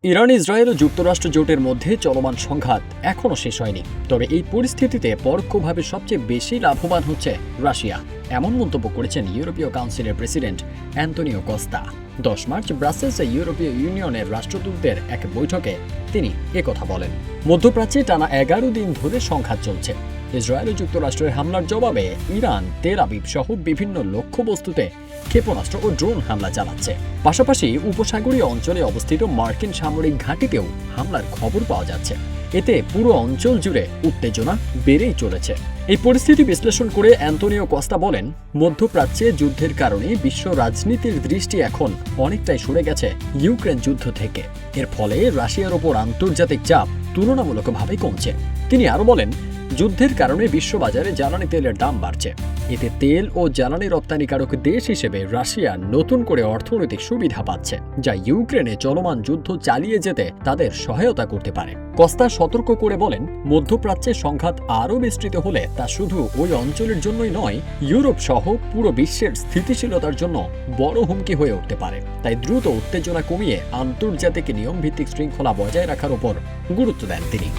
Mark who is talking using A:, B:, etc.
A: Iran, Israel ও যুক্তরাষ্ট্র জোটের মধ্যে চলমান সংঘাত এখনও শেষ হয়নি। তবে এই পরিস্থিতিতে পরোক্ষভাবে সবচেয়ে বেশি লাভবান হচ্ছে রাশিয়া, এমন মন্তব্য করেছেন ইউরোপীয় কাউন্সিলের প্রেসিডেন্ট অ্যান্তোনিও কস্তা। 10 মার্চ ব্রাসেলসে ইউরোপীয় ইউনিয়নের রাষ্ট্রদূতদের এক বৈঠকে তিনি একথা বলেন। মধ্যপ্রাচ্যে টানা 11 দিন ধরে সংঘাত চলছে। ইসরায়েল ও যুক্তরাষ্ট্রের হামলার জবাবে ইরান তেল আবিব সহ বিভিন্ন লক্ষ্যবস্তুতে ক্ষেপণাস্ত্র ও ড্রোন হামলা চালাচ্ছে। পাশাপাশি উপসাগরীয় অঞ্চলে অবস্থিত মার্কিন সামরিক ঘাঁটিতেও হামলার খবর পাওয়া যাচ্ছে। এতে পুরো অঞ্চল জুড়ে উত্তেজনা বেড়েই চলেছে। এই পরিস্থিতি বিশ্লেষণ করে অ্যান্তোনিও কস্তা বলেন, মধ্যপ্রাচ্যে যুদ্ধের কারণে বিশ্ব রাজনীতির দৃষ্টি এখন অনেকটাই সরে গেছে ইউক্রেন যুদ্ধ থেকে। এর ফলে রাশিয়ার ওপর আন্তর্জাতিক চাপ তুলনামূলকভাবে কমছে। তিনি আরও বলেন, যুদ্ধের কারণে বিশ্ববাজারে জ্বালানি তেলের দাম বাড়ছে। এতে তেল ও জ্বালানি রপ্তানিকারক দেশ হিসেবে রাশিয়া নতুন করে অর্থনৈতিক সুবিধা পাচ্ছে, যা ইউক্রেনে চলমান যুদ্ধ চালিয়ে যেতে তাদের সহায়তা করতে পারে। কস্তা সতর্ক করে বলেন, মধ্যপ্রাচ্যে সংঘাত আরও বিস্তৃত হলে তা শুধু ওই অঞ্চলের জন্যই নয়, ইউরোপ সহ পুরো বিশ্বের স্থিতিশীলতার জন্য বড় হুমকি হয়ে উঠতে পারে। তাই দ্রুত উত্তেজনা কমিয়ে আন্তর্জাতিক নিয়মভিত্তিক শৃঙ্খলা বজায় রাখার উপর গুরুত্ব দেন তিনি।